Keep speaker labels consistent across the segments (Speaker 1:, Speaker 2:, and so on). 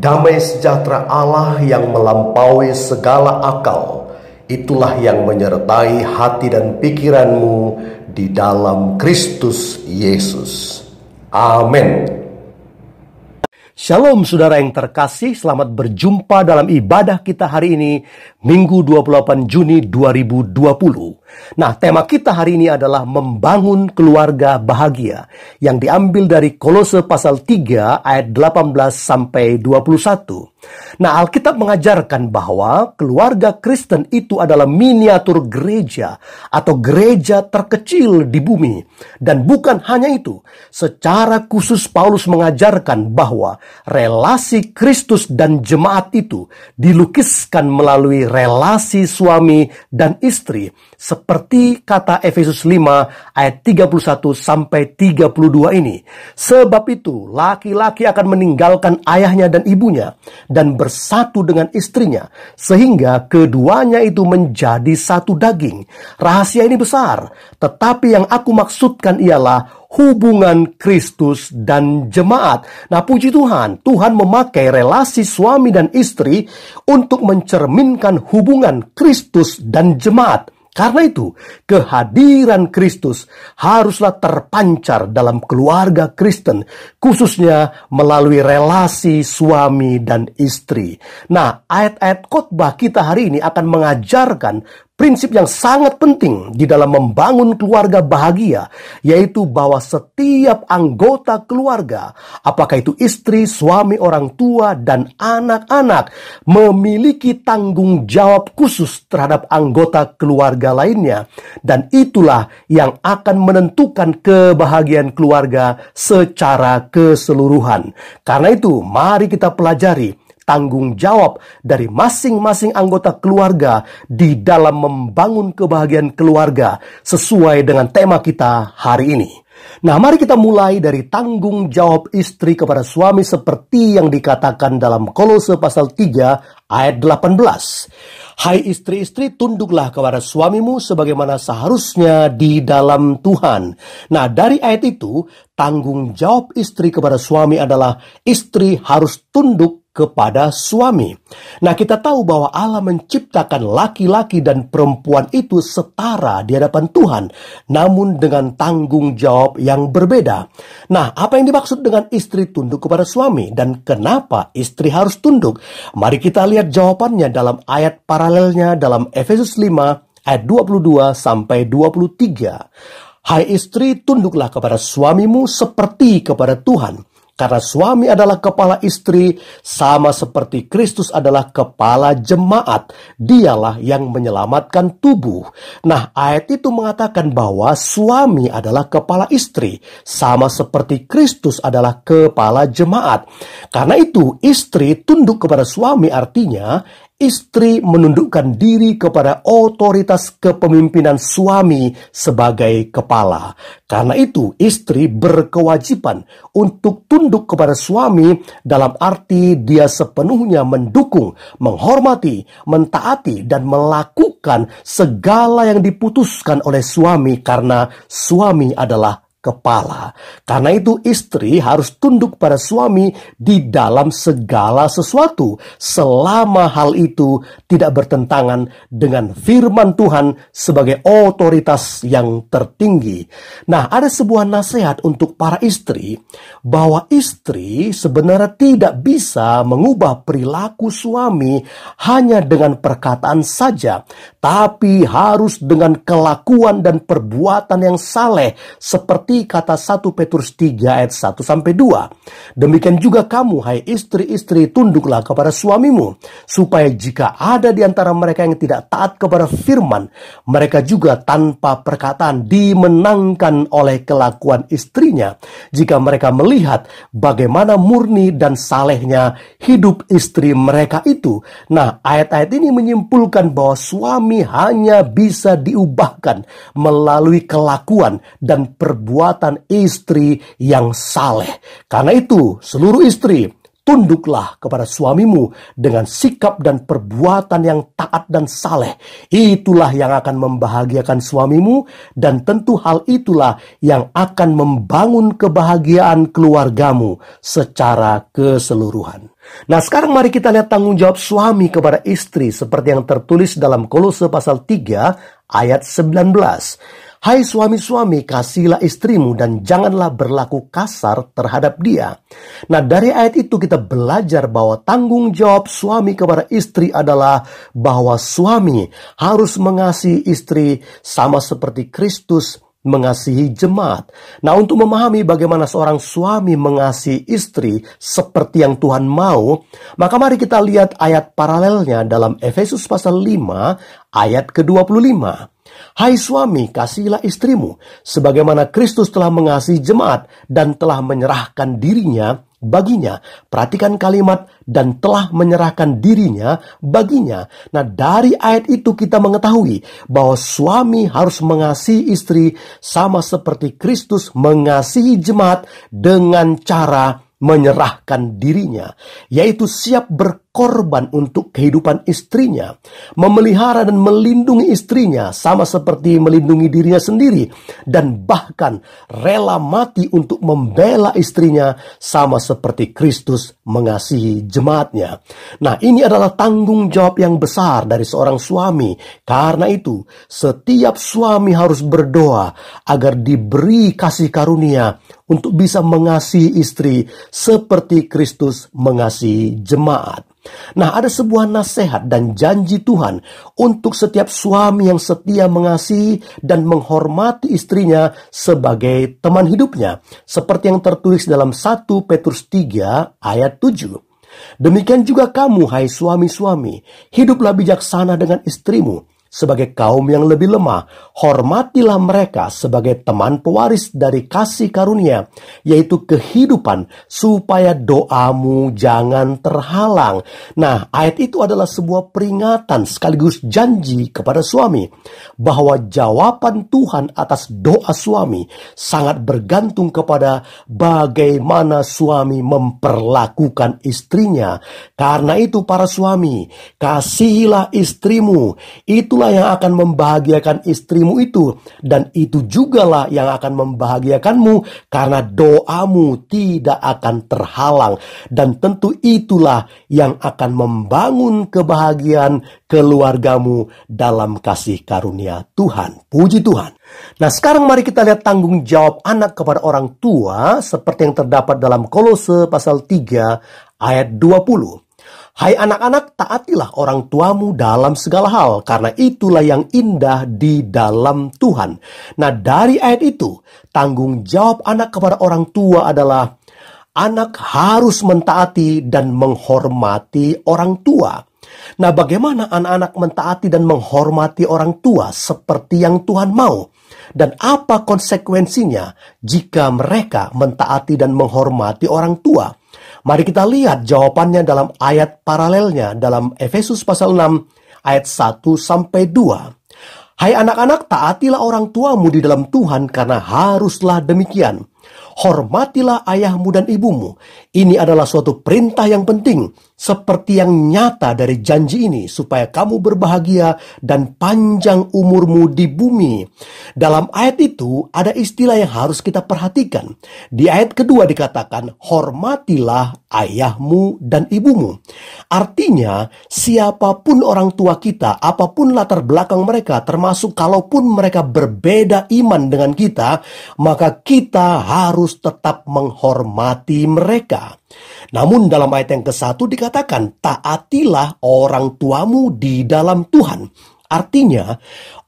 Speaker 1: Damai sejahtera Allah yang melampaui segala akal, itulah yang menyertai hati dan pikiranmu di dalam Kristus Yesus. Amin.
Speaker 2: Shalom saudara yang terkasih, selamat berjumpa dalam ibadah kita hari ini, Minggu 28 Juni 2020. Nah, tema kita hari ini adalah membangun keluarga bahagia yang diambil dari Kolose pasal 3 ayat 18 sampai 21. Nah, Alkitab mengajarkan bahwa keluarga Kristen itu adalah miniatur gereja atau gereja terkecil di bumi. Dan bukan hanya itu, secara khusus Paulus mengajarkan bahwa relasi Kristus dan jemaat itu dilukiskan melalui relasi suami dan istri, seperti kata Efesus 5 ayat 31 sampai 32 ini. Sebab itu, laki-laki akan meninggalkan ayahnya dan ibunya dan bersatu dengan istrinya, sehingga keduanya itu menjadi satu daging. Rahasia ini besar, tetapi yang aku maksudkan ialah hubungan Kristus dan jemaat. Nah, puji Tuhan, Tuhan memakai relasi suami dan istri untuk mencerminkan hubungan Kristus dan jemaat. Karena itu, kehadiran Kristus haruslah terpancar dalam keluarga Kristen, khususnya melalui relasi suami dan istri. Nah, ayat-ayat khotbah kita hari ini akan mengajarkan prinsip yang sangat penting di dalam membangun keluarga bahagia, yaitu bahwa setiap anggota keluarga, apakah itu istri, suami, orang tua, dan anak-anak, memiliki tanggung jawab khusus terhadap anggota keluarga lainnya. Dan itulah yang akan menentukan kebahagiaan keluarga secara keseluruhan. Karena itu, mari kita pelajari tanggung jawab dari masing-masing anggota keluarga di dalam membangun kebahagiaan keluarga sesuai dengan tema kita hari ini. Nah, mari kita mulai dari tanggung jawab istri kepada suami seperti yang dikatakan dalam Kolose pasal 3 ayat 18. Hai istri-istri, tunduklah kepada suamimu sebagaimana seharusnya di dalam Tuhan. Nah, dari ayat itu, tanggung jawab istri kepada suami adalah istri harus tunduk kepada suami. Nah, kita tahu bahwa Allah menciptakan laki-laki dan perempuan itu setara di hadapan Tuhan, namun dengan tanggung jawab yang berbeda. Nah, apa yang dimaksud dengan istri tunduk kepada suami dan kenapa istri harus tunduk? Mari kita lihat jawabannya dalam ayat paralelnya dalam Efesus 5 ayat 22 sampai 23. Hai istri, tunduklah kepada suamimu seperti kepada Tuhan. Karena suami adalah kepala istri, sama seperti Kristus adalah kepala jemaat. Dialah yang menyelamatkan tubuh. Nah, ayat itu mengatakan bahwa suami adalah kepala istri, sama seperti Kristus adalah kepala jemaat. Karena itu, istri tunduk kepada suami artinya istri menundukkan diri kepada otoritas kepemimpinan suami sebagai kepala. Karena itu, istri berkewajiban untuk tunduk kepada suami dalam arti dia sepenuhnya mendukung, menghormati, mentaati, dan melakukan segala yang diputuskan oleh suami karena suami adalah kepala. Karena itu istri harus tunduk pada suami di dalam segala sesuatu selama hal itu tidak bertentangan dengan firman Tuhan sebagai otoritas yang tertinggi. Nah, ada sebuah nasihat untuk para istri bahwa istri sebenarnya tidak bisa mengubah perilaku suami hanya dengan perkataan saja, tapi harus dengan kelakuan dan perbuatan yang saleh seperti kata 1 Petrus 3 ayat 1 sampai 2. Demikian juga kamu, hai istri-istri, tunduklah kepada suamimu, supaya jika ada di antara mereka yang tidak taat kepada firman, mereka juga tanpa perkataan dimenangkan oleh kelakuan istrinya, jika mereka melihat bagaimana murni dan salehnya hidup istri mereka itu. Nah, ayat-ayat ini menyimpulkan bahwa suami hanya bisa diubahkan melalui kelakuan dan perbuatan istri yang saleh. Karena itu, seluruh istri Tunduklah kepada suamimu dengan sikap dan perbuatan yang taat dan saleh. Itulah yang akan membahagiakan suamimu, dan tentu hal itulah yang akan membangun kebahagiaan keluargamu secara keseluruhan. Nah, sekarang mari kita lihat tanggung jawab suami kepada istri seperti yang tertulis dalam Kolose pasal 3 ayat 19. Hai suami-suami, kasihilah istrimu dan janganlah berlaku kasar terhadap dia. Nah, dari ayat itu kita belajar bahwa tanggung jawab suami kepada istri adalah bahwa suami harus mengasihi istri sama seperti Kristus mengasihi jemaat. Nah, untuk memahami bagaimana seorang suami mengasihi istri seperti yang Tuhan mau, maka mari kita lihat ayat paralelnya dalam Efesus pasal 5 ayat ke-25. Hai suami, kasihilah istrimu, sebagaimana Kristus telah mengasihi jemaat dan telah menyerahkan dirinya baginya. Perhatikan kalimat dan telah menyerahkan dirinya baginya. Nah, dari ayat itu kita mengetahui bahwa suami harus mengasihi istri sama seperti Kristus mengasihi jemaat dengan cara menyerahkan dirinya, yaitu siap berkorban untuk kehidupan istrinya, memelihara dan melindungi istrinya sama seperti melindungi dirinya sendiri, dan bahkan rela mati untuk membela istrinya sama seperti Kristus mengasihi jemaatnya. Nah, ini adalah tanggung jawab yang besar dari seorang suami. Karena itu, setiap suami harus berdoa agar diberi kasih karunia untuk bisa mengasihi istri seperti Kristus mengasihi jemaat. Nah, ada sebuah nasihat dan janji Tuhan untuk setiap suami yang setia mengasihi dan menghormati istrinya sebagai teman hidupnya, seperti yang tertulis dalam 1 Petrus 3 ayat 7. Demikian juga kamu, hai suami-suami, hiduplah bijaksana dengan istrimu sebagai kaum yang lebih lemah. Hormatilah mereka sebagai teman pewaris dari kasih karunia, yaitu kehidupan, supaya doamu jangan terhalang. Nah, ayat itu adalah sebuah peringatan sekaligus janji kepada suami bahwa jawaban Tuhan atas doa suami sangat bergantung kepada bagaimana suami memperlakukan istrinya. Karena itu para suami, kasihilah istrimu. Itulah yang akan membahagiakan istrimu itu, dan itu jugalah yang akan membahagiakanmu karena doamu tidak akan terhalang, dan tentu itulah yang akan membangun kebahagiaan keluargamu dalam kasih karunia Tuhan. Puji Tuhan. Nah, sekarang mari kita lihat tanggung jawab anak kepada orang tua seperti yang terdapat dalam Kolose pasal 3 ayat 20. Hai anak-anak, taatilah orang tuamu dalam segala hal, karena itulah yang indah di dalam Tuhan. Nah, dari ayat itu, tanggung jawab anak kepada orang tua adalah anak harus mentaati dan menghormati orang tua. Nah, bagaimana anak-anak mentaati dan menghormati orang tua seperti yang Tuhan mau? Dan apa konsekuensinya jika mereka mentaati dan menghormati orang tua? Mari kita lihat jawabannya dalam ayat paralelnya dalam Efesus pasal 6 ayat 1-2. Hai anak-anak, taatilah orang tuamu di dalam Tuhan karena haruslah demikian. Hormatilah ayahmu dan ibumu. Ini adalah suatu perintah yang penting, seperti yang nyata dari janji ini, supaya kamu berbahagia dan panjang umurmu di bumi. Dalam ayat itu ada istilah yang harus kita perhatikan. Di ayat kedua dikatakan, hormatilah ayahmu dan ibumu. Artinya, siapapun orang tua kita, apapun latar belakang mereka, termasuk kalaupun mereka berbeda iman dengan kita, maka kita harus tetap menghormati mereka. Namun dalam ayat yang ke-1 dikatakan, taatilah orang tuamu di dalam Tuhan. Artinya,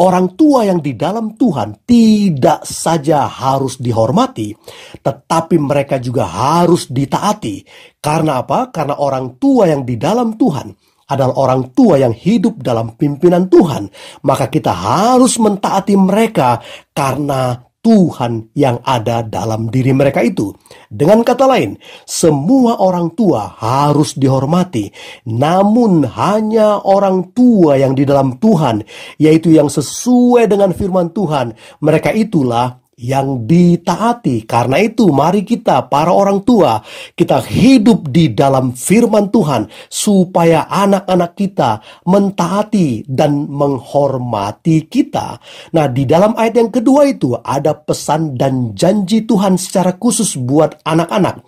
Speaker 2: orang tua yang di dalam Tuhan tidak saja harus dihormati, tetapi mereka juga harus ditaati. Karena apa? Karena orang tua yang di dalam Tuhan adalah orang tua yang hidup dalam pimpinan Tuhan. Maka kita harus mentaati mereka karena Tuhan yang ada dalam diri mereka itu. Dengan kata lain, semua orang tua harus dihormati. Namun hanya orang tua yang di dalam Tuhan, yaitu yang sesuai dengan firman Tuhan, mereka itulah yang ditaati. Karena itu mari kita para orang tua, kita hidup di dalam firman Tuhan supaya anak-anak kita mentaati dan menghormati kita. Nah, di dalam ayat yang kedua itu ada pesan dan janji Tuhan secara khusus buat anak-anak,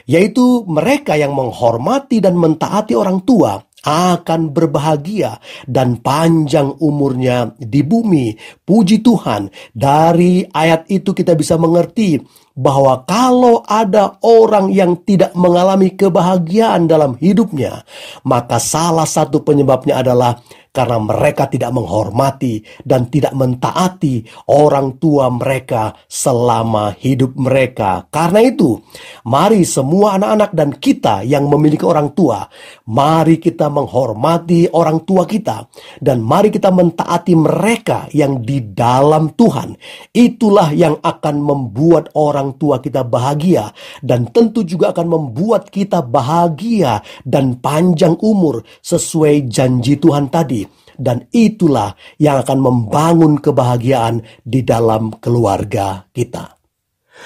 Speaker 2: yaitu mereka yang menghormati dan mentaati orang tua akan berbahagia dan panjang umurnya di bumi. Puji Tuhan, dari ayat itu kita bisa mengerti bahwa kalau ada orang yang tidak mengalami kebahagiaan dalam hidupnya, maka salah satu penyebabnya adalah karena mereka tidak menghormati dan tidak mentaati orang tua mereka selama hidup mereka. Karena itu, mari semua anak-anak dan kita yang memiliki orang tua, mari kita menghormati orang tua kita dan mari kita mentaati mereka yang di dalam Tuhan. Itulah yang akan membuat orang tua kita bahagia dan tentu juga akan membuat kita bahagia dan panjang umur sesuai janji Tuhan tadi. Dan itulah yang akan membangun kebahagiaan di dalam keluarga kita.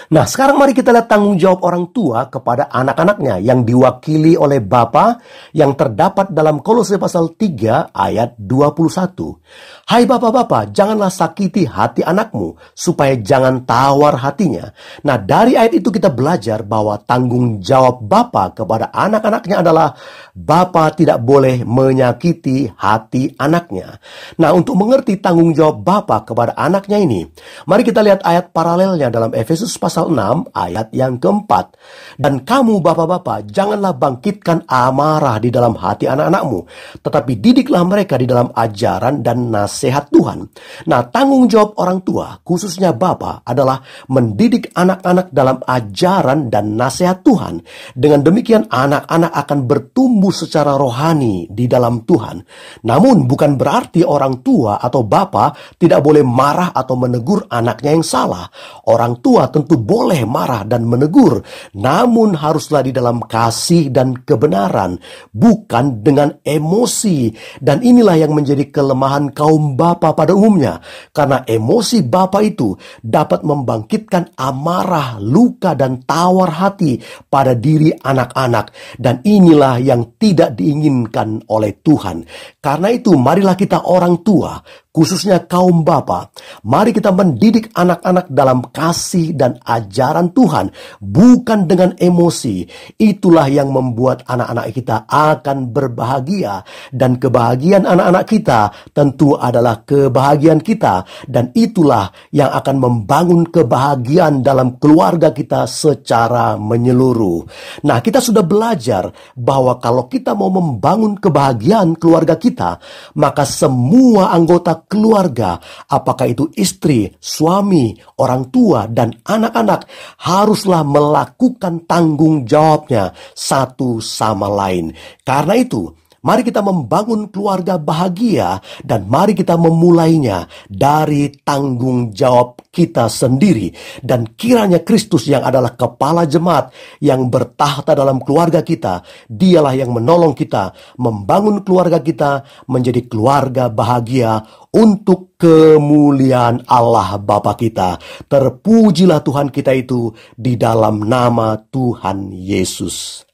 Speaker 2: Nah, sekarang mari kita lihat tanggung jawab orang tua kepada anak-anaknya yang diwakili oleh Bapa yang terdapat dalam Kolose pasal 3 ayat 21. Hai bapak-bapak, janganlah sakiti hati anakmu supaya jangan tawar hatinya. Nah, dari ayat itu kita belajar bahwa tanggung jawab Bapa kepada anak-anaknya adalah Bapa tidak boleh menyakiti hati anaknya. Nah, untuk mengerti tanggung jawab Bapa kepada anaknya ini, mari kita lihat ayat paralelnya dalam Efesus pasal 6 ayat yang keempat. Dan kamu bapak-bapak, janganlah bangkitkan amarah di dalam hati anak-anakmu, tetapi didiklah mereka di dalam ajaran dan nasihat Tuhan. Nah, tanggung jawab orang tua, khususnya Bapa, adalah mendidik anak-anak dalam ajaran dan nasihat Tuhan. Dengan demikian anak-anak akan bertumbuh secara rohani di dalam Tuhan. Namun bukan berarti orang tua atau Bapa tidak boleh marah atau menegur anaknya yang salah. Orang tua tentu boleh marah dan menegur, namun haruslah di dalam kasih dan kebenaran, bukan dengan emosi. Dan inilah yang menjadi kelemahan kaum bapa pada umumnya, karena emosi bapa itu dapat membangkitkan amarah, luka, dan tawar hati pada diri anak-anak. Dan inilah yang tidak diinginkan oleh Tuhan. Karena itu marilah kita orang tua, khususnya kaum bapa, mari kita mendidik anak-anak dalam kasih dan ajaran Tuhan, bukan dengan emosi. Itulah yang membuat anak-anak kita akan berbahagia, dan kebahagiaan anak-anak kita tentu adalah kebahagiaan kita, dan itulah yang akan membangun kebahagiaan dalam keluarga kita secara menyeluruh. Nah, kita sudah belajar bahwa kalau kita mau membangun kebahagiaan keluarga kita, maka semua anggota keluarga, apakah itu istri, suami, orang tua, dan anak-anak, haruslah melakukan tanggung jawabnya satu sama lain. Karena itu, mari kita membangun keluarga bahagia dan mari kita memulainya dari tanggung jawab kita sendiri. Dan kiranya Kristus yang adalah kepala jemaat yang bertahta dalam keluarga kita, dialah yang menolong kita membangun keluarga kita menjadi keluarga bahagia untuk kemuliaan Allah Bapa kita. Terpujilah Tuhan kita itu di dalam nama Tuhan Yesus.